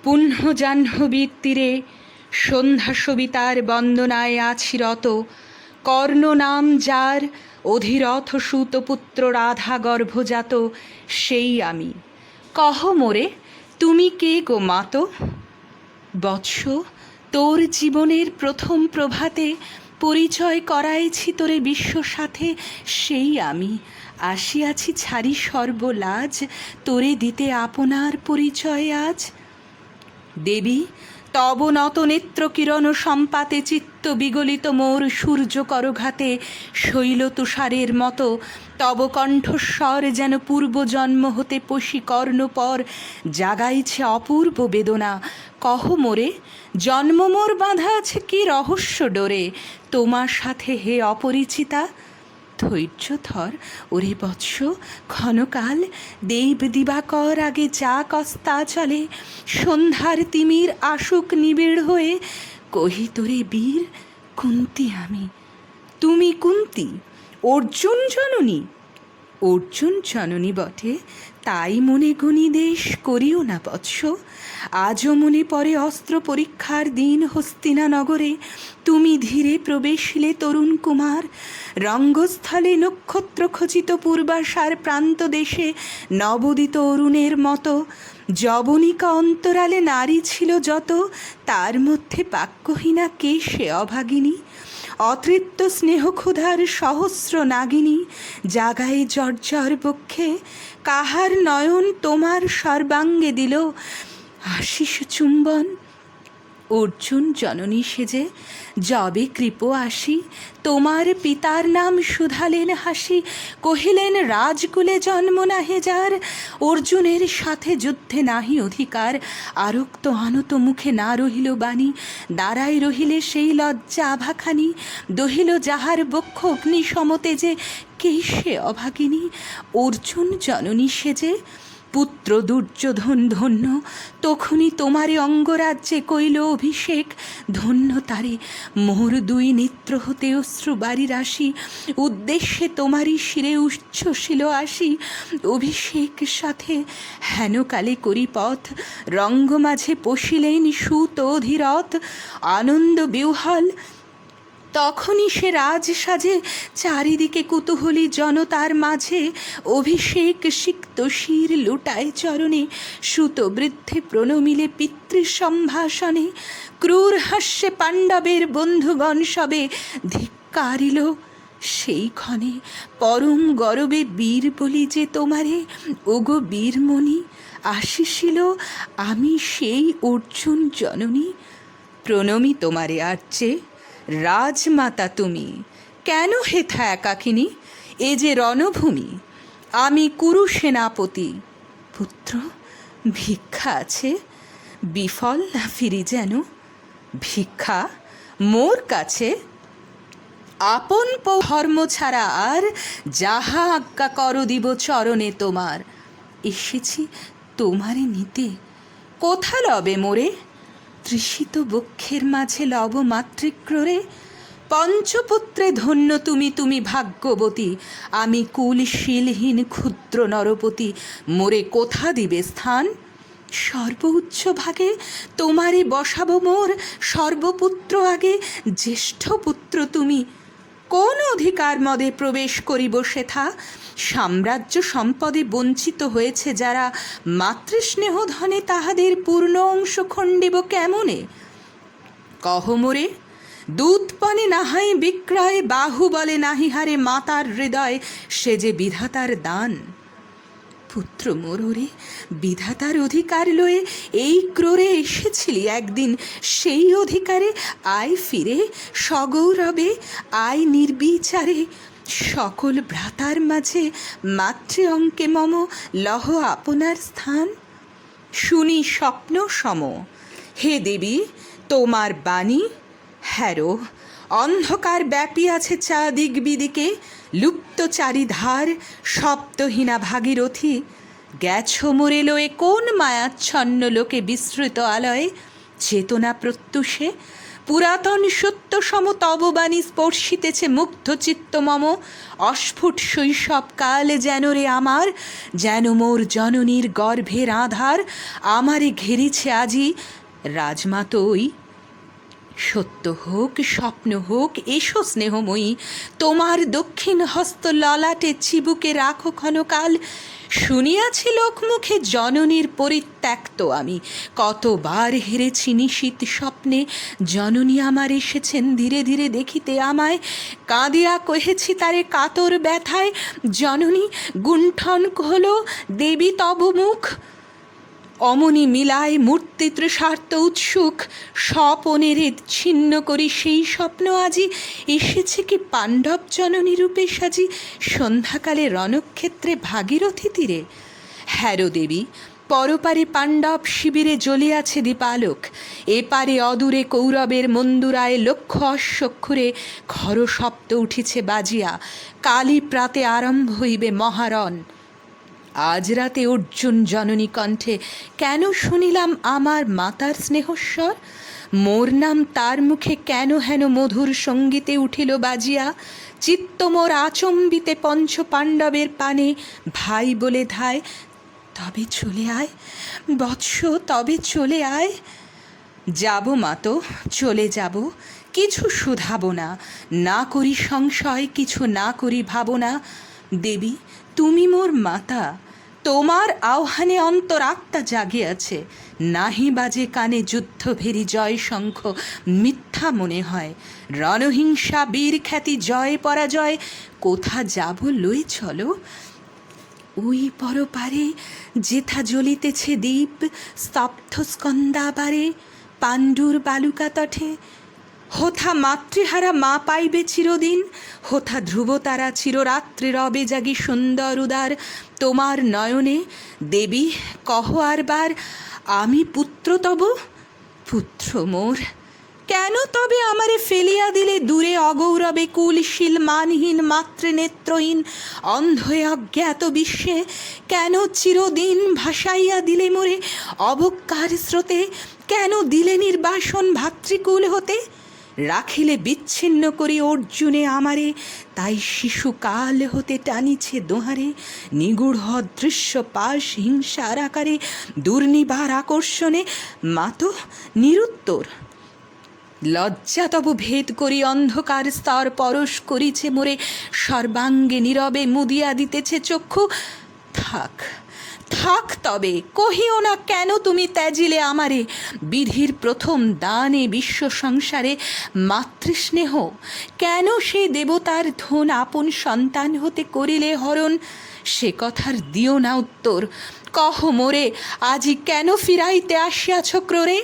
পুণ্য জাহ্নবীর তীরে সন্ধ্যা সবিতার বন্দনায় আছি রত। কর্ণ নাম যার, অধিরথ সুতপুত্র রাধা গর্ভজাত, সেই আমি। কহ মোরে, তুমি কে গো মাত? বৎস, তোর জীবনের প্রথম প্রভাতে পরিচয় করাইছি তোরে বিশ্ব সাথে, সেই আমি। আসিয়াছি ছাড়ি সর্বলাজ, তোরে দিতে আপনার পরিচয় আজ। দেবী, তব নত নেত্র কিরণ সম্পাতে চিত্ত বিগলিত মোর সূর্য করঘাতে শৈল তুষারের মতো, তব কণ্ঠস্বর যেন পূর্বজন্ম হতে পশি কর্ণপর জাগাইছে অপূর্ব বেদনা। কহ মোরে, জন্ম মোর বাঁধা আছে কি রহস্য ডোরে, তোমার সাথে হে অপরিচিতা? ধৈর্য ধর ওরে বৎস, ক্ষণকাল দেব দিবাকর আগে যা কস্তা চলে, সন্ধ্যার তিমির আশুক নিবিড় হয়ে কহি তোরে বীর, কুন্তি আমি। তুমি কুন্তি, অর্জুন জননী? অর্জুন জননী বটে, তাই মনে গুণী দেশ করিও না বৎস। আজও মনে পড়ে অস্ত্র পরীক্ষার দিন হস্তিনা নগরে, তুমি ধীরে প্রবেশিলে তরুণ কুমার। রঙ্গস্থলে নক্ষত্র খচিত পূর্বাশার প্রান্ত দেশে নবোদিত অরুণের মতো, যবনিকা অন্তরালে নারী ছিল যত, তার মধ্যে বাক্যহীনা কে সে অভাগিনী? অতৃপ্ত স্নেহক্ষুধার সহস্র নাগিনী, জাগায় জর্জর বক্ষে, কাহার নয়ন তোমার সর্বাঙ্গে দিল আশিস চুম্বন? অর্জুন জননী সেজে যবে কৃপ আসি, তোমার পিতার নাম শুধালেন হাসি, কহিলেন রাজকুলে জন্ম নাহে যার, অর্জুনের সাথে যুদ্ধে নাহি অধিকার। আরক্ত আনত মুখে না রহিল বাণী, দাঁড়াই রহিলে সেই লজ্জা আভাখানি, দহিল যাহার বক্ষ অগ্নি সমতেজে, কে সে অভাগিনী? অর্জুন জননী সেজে পুত্র দুর্যোধন ধন্য, তখনই তোমারে অঙ্গরাজ্যে কইল অভিষেক, ধন্য তারে মোর দুই নেত্র হতে অশ্রু বাড়ি রাশি, উদ্দেশ্যে তোমারই শিরে উচ্ছ্বসিল আসি। অভিষেক সাথে হেনকালে করি পথ, রঙ্গ মাঝে পশিলেন সুত অধিরথ, আনন্দ বিহ্বল তখনই সে রাজ সাজে, চারিদিকে কুতূহলী জনতার মাঝে, অভিষেক সিক্ত শির লুটায় চরণে, সুত বৃদ্ধে প্রণমিলে পিতৃ সম্ভাষণে, ক্রূর হাস্যে পাণ্ডবের বন্ধুগণ সবে ধিক্কারিল সেই ক্ষণে, পরম গরবে বীর বলি যে তোমারে, ওগো বীরমণি আসিছিল আমি সেই অর্জুন জননী। প্রণমি তোমারে আর্যে, রাজমাতা তুমি, কেন হেথা একাকিনী? এ যে রণভূমি, আমি কুরু সেনাপতি। পুত্র, ভিক্ষা আছে, বিফল না ফিরি যেন। ভিক্ষা মোর কাছে? আপন ধর্ম ছাড়া আর যাহা আজ্ঞা কর দিব চরণে তোমার। এসেছি তোমারে নিতে, কোথা লবে মোরে? তৃষিত বক্ষের মাঝে লব মাতৃক্রোরে, পঞ্চপুত্রে ধন্য তুমি, তুমি ভাগ্যবতী, আমি কুলশীলহীন ক্ষুদ্র নরপতি, মোরে কোথা দিবে স্থান? সর্বোচ্চ ভাগে তোমারে বসাবো মোর, সর্বপুত্র আগে জ্যেষ্ঠ পুত্র তুমি। কোন অধিকার মদে প্রবেশ করিব সেথা? সাম্রাজ্য সম্পদে বঞ্চিত হয়েছে যারা, মাতৃস্নেহ ধনে তাহাদের পূর্ণ অংশ খণ্ডিব কেমনে? কহ মোরে, দুধপানে নাহাই বিক্রয়, বাহুবলে নাহি হারে মাতার হৃদয়, সে যে বিধাতার দান। পুত্র মোরে, বিধাতার অধিকার লয়ে এই ক্রোরে এসেছিলি একদিন, সেই অধিকারে আয় ফিরে সগৌরবে, আয় নির্বিচারে, সকল ভ্রাতার মাঝে মাতৃ অঙ্কে মম লহ আপনার স্থান। শুনি স্বপ্ন সম, হে দেবী তোমার বাণী, হ্যারো অন্ধকার ব্যাপী আছে চাদিক বিদিকে, লুপ্ত চারিধার শব্দহীনা ভাগীরথী, গেছ মোরে লয়ে কোন মায়াচ্ছন্ন লোকে বিস্তৃত আলয়ে, চেতনা প্রত্যুষে পুরাতন সত্য সম তব বাণী স্পর্শিতেছে মুগ্ধ চিত্ত মম। অস্ফুট শৈশবকাল যেন রে আমার, যেন মোর জননীর গর্ভের আধার, আমারে ঘেরেছে আজি রাজমাতই। সত্য হোক স্বপ্ন হোক এসো স্নেহময়ী, তোমার দক্ষিণ হস্ত ললাটে চিবুকে রাখো ক্ষণকাল। শুনিয়াছি লোকমুখে জননীর পরিত্যক্ত আমি, কতবার হেরেছি নিশীত স্বপ্নে জননী আমার এসেছেন ধীরে ধীরে দেখিতে আমায়। কাঁদিয়া কহেছি তারে কাতর ব্যথায়, জননী গুণ্ঠন হলো দেবী তব মুখ। অমনি মিলায় মূর্তি তৃষার্ত উৎসুক, স্বপনেরে ছিন্ন করি সেই স্বপ্ন আজি। এসেছে কি পাণ্ডব জননী রূপে সাজি, সন্ধ্যাকালে রণক্ষেত্রে ভাগীরথী তীরে। হ্যারো দেবী, পরপারে পাণ্ডব শিবিরে জ্বলিয়াছে দীপালোক, এপারে অদূরে কৌরবের মন্দুরায় লক্ষ অশ্বক্ষরে খর শব্দ উঠিছে বাজিয়া, কালী প্রাতে আরম্ভ হইবে মহারণ। আজ রাতে অর্জুন জননী কণ্ঠে কেন শুনিলাম আমার মাতার স্নেহস্বর, মোর নাম তার মুখে কেন হেন মধুর সঙ্গীতে উঠিল বাজিয়া। চিত্ত মোর আচম্বিতে পঞ্চ পাণ্ডবের পানে, ভাই বলে ধায় তবে চলে আয় বৎস, তবে চলে আয়। যাব মাতো, চলে যাব, কিছু শুধাবো না, না করি সংশয়, কিছু না করি ভাবনা। দেবী তুমি মোর মাতা, তোমার আহ্বানে অন্তরাত্মা জাগিয়াছে, নাহি বাজে কানে যুদ্ধ ভেরি জয় শঙ্খ, মিথ্যা মনে হয় রণহিংসা বীর খ্যাতি জয় পরাজয়। কোথা যাব লই চলো, ওই পরপারে যেথা জ্বলিতেছে দ্বীপ, স্তব্ধ স্কন্দাবারে পাণ্ডুর বালুকা তটে। হোথা মাতৃহারা মা পাইবে চিরদিন, হোথা ধ্রুবতারা চিররাত্রি রবে জাগি সুন্দর উদার তোমার নয়নে। দেবী কহ আরবার, আমি পুত্র তব, পুত্র মোর। কেন তবে আমারে ফেলিয়া দিলে দূরে অগৌরবে কুলশীল মানহীন মাতৃনেত্রহীন অন্ধয়ে অজ্ঞাত বিশ্বে, কেন চিরদিন ভাসাইয়া দিলে মোরে অবজ্ঞার স্রোতে, কেন দিলে নির্বাসন ভাতৃকুল হতে। রাখিলে বিচ্ছিন্ন করি অর্জুনে আমারে, তাই শিশুকাল হতে টানিছে দোহারে, নিগূঢ় অদৃশ্য পাশ হিংসার আকারে দুর্নিবার আকর্ষণে। মাতো নিরুত্তর, লজ্জা তব ভেদ করি অন্ধকার স্তর পরশ করিছে মোরে, সর্বাঙ্গে নীরবে মুদিয়া দিতেছে চক্ষু। থাক থাক তবে, কহিও না কেন তুমি ত্যাজিলে আমারে, বিধির প্রথম দানে বিশ্ব সংসারে মাতৃস্নেহ। কেন সে দেবতার ধন আপন সন্তান হতে করিলে হরণ, সে কথার দিও না উত্তর। কহ মোরে আজি কেন ফিরাইতে আসিয়াছ ক্রোরে।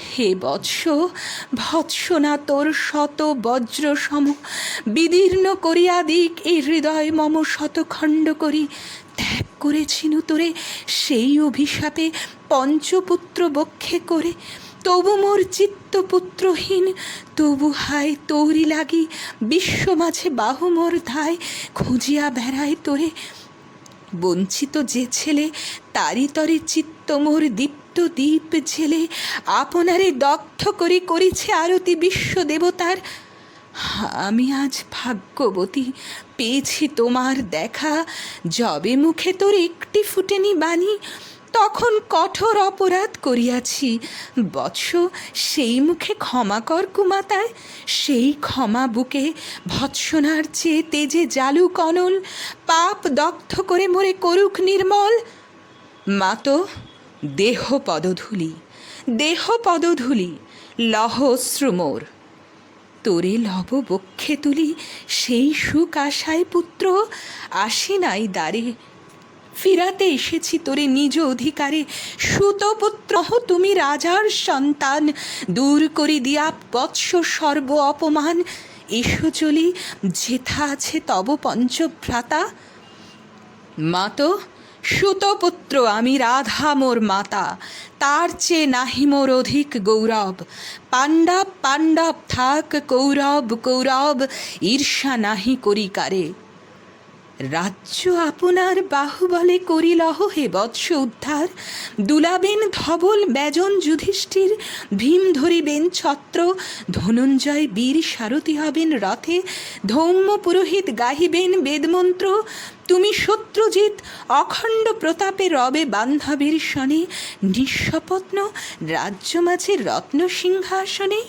হে বৎস, ভৎসনা তোর শত বজ্র সম, বিদীর্ণ করিয়া দিক এই হৃদয় মম শতখণ্ড করি। ত্যাগ করেছিনু তোরে সেই অভিশাপে পঞ্চপুত্র বক্ষে করে, তবু মোর চিত্ত পুত্রহীন, তবু হায় তোরি লাগি বিশ্ব মাঝে বাহু মোর ধায় খুঁজিয়া বেড়ায় তোরে। বঞ্চিত যে ছেলে তারি তরে চিত্ত মোর দীপ্ত দীপ ঝেলে, আপনারে দগ্ধ করি করিছে আরতি বিশ্ব দেবতার। আমি আজ ভাগ্যবতী, পেয়েছি তোমার দেখা, যবে মুখে তোর একটি ফুটেনি বাণী, তখন কঠোর অপরাধ করিয়াছি বৎস, সেই মুখে ক্ষমা কর কুমাতায়। সেই ক্ষমা বুকে ভৎসনার চেয়ে তেজে জালুক অনল, পাপ দগ্ধ করে মোরে করুক নির্মল। মাতো দেহ পদধূলি, দেহ পদধূলি লহ অশ্রু মোর, তোরে লব বক্ষে তুলি সেই সুখ আশায় পুত্র, আসি নাই দ্বারে ফিরাতে এসেছি তোরে নিজ অধিকারে। সুতপুত্র তুমি রাজার সন্তান, দূর করি দিয়া বৎস সর্ব অপমান। এসো চলি যেথা আছে তব পঞ্চভ্রাতা। মাতো সুতপুত্র আমি রাধা মোর মাতা, তার চেয়ে নাহি মোর অধিক গৌরব। পাণ্ডব পাণ্ডব থাক, কৌরব কৌরব ঈর্ষা নাহি করি কারে। রাজ্য আপনার বাহুবলে করিলহ হে বৎস উদ্ধার। দুলাবেন ধবল ব্যজন যুধিষ্ঠির, ভীম ধরিবেন ছত্র, ধনঞ্জয় বীর সারথি হবেন রথে, ধৌম্য পুরোহিত গাহিবেন বেদমন্ত্র। তুমি শত্রুজিৎ অখণ্ড প্রতাপে রবে বান্ধবের সনে, নিঃস্বপ্ন রাজ্য মাঝে রত্ন সিংহাসনে।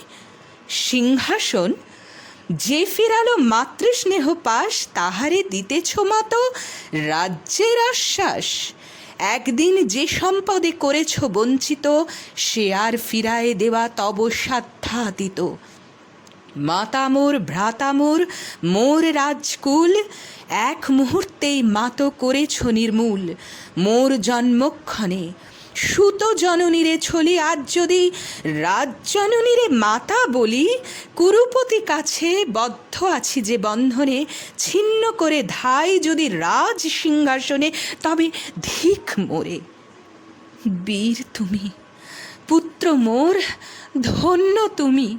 সিংহাসন যে ফিরালো মাতৃস্নেহ পাশ, তাহারে দিতেছ মত রাজ্যের আশ্বাস। একদিন যে সম্পদে করেছ বঞ্চিত, সে আর ফিরায়ে দেওয়া তব সাধ্যাতীত। মাতামোর ভ্রাতামোর মোর রাজকুল, এক মুহূর্তেই মাত করেছ নির্মূল। মোর জন্মক্ষণে সুত জননীরে ছলি, আজ যদি রাজজননীরে মাতা বলি, কুরুপতি কাছে বদ্ধ আছি যে বন্ধনে, ছিন্ন করে ধাই যদি রাজ সিংহাসনে, তবে ধিক মোরে। বীর তুমি, পুত্র মোর, ধন্য তুমি।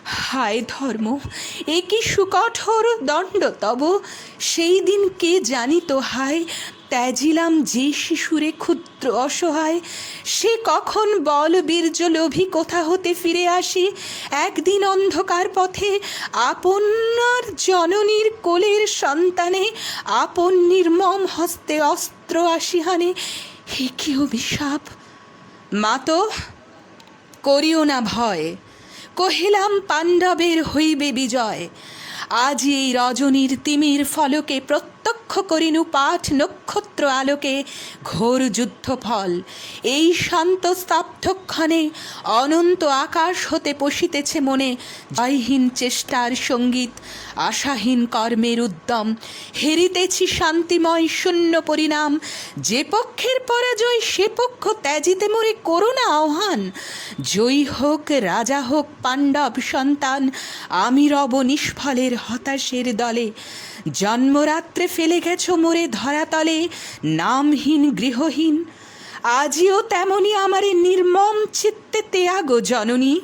হায় ধর্ম, এ কি সুকঠোর দণ্ড তব, সেই দিন কে জানিত হায়। ত্যাজিলাম যে শিশুরে ক্ষুদ্র অসহায়, সে কখন বল বীর্য লোভী কোথা হতে ফিরে আসি। একদিন অন্ধকার পথে আপনার জননীর কোলের সন্তানে, আপন নির্মম হস্তে অস্ত্র আসিহানে। হে কি অভিশাপ! মাতো, করিও না ভয়, কহিলাম পাণ্ডবের হইবে বিজয়। আজ এই রজনীর তিমির ফলকে প্রত্যক্ষ করিনু পাঠ নক্ষত্র আলোকে, ঘোর যুদ্ধ ফল। এই শান্ত স্তব্ধক্ষণে অনন্ত আকাশ হতে পশিতেছে মনে, জয়হীন চেষ্টার সঙ্গীত, আশাহীন কর্মের উদ্যম। হেরিতেছি শান্তিময় শূন্য পরিণাম, যে পক্ষের পরাজয় সে পক্ষ ত্যাজিতে মোরে করোনা আহ্বান। জয়ী হোক রাজা হোক পাণ্ডব সন্তান, আমি রব নিষ্ফলের হতাশের দলে। জন্মরাত্রে ফেলে গেছ মোরে ধরাতলে, নামহীন গৃহহীন। আজিও তেমনি আমারে নির্মম চিত্তে ত্যাগ জননী,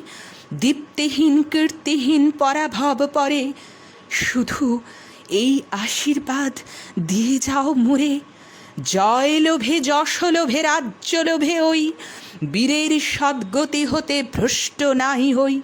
দীপ্তিহীন কীর্তিহীন পরাভব পরে। শুধু এই আশীর্বাদ দিয়ে যাও মোরে, জয় লোভে যশ লোভে রাজ্য লোভে ওই, বীরের সদ্গতি হতে ভ্রষ্ট নাহি হই।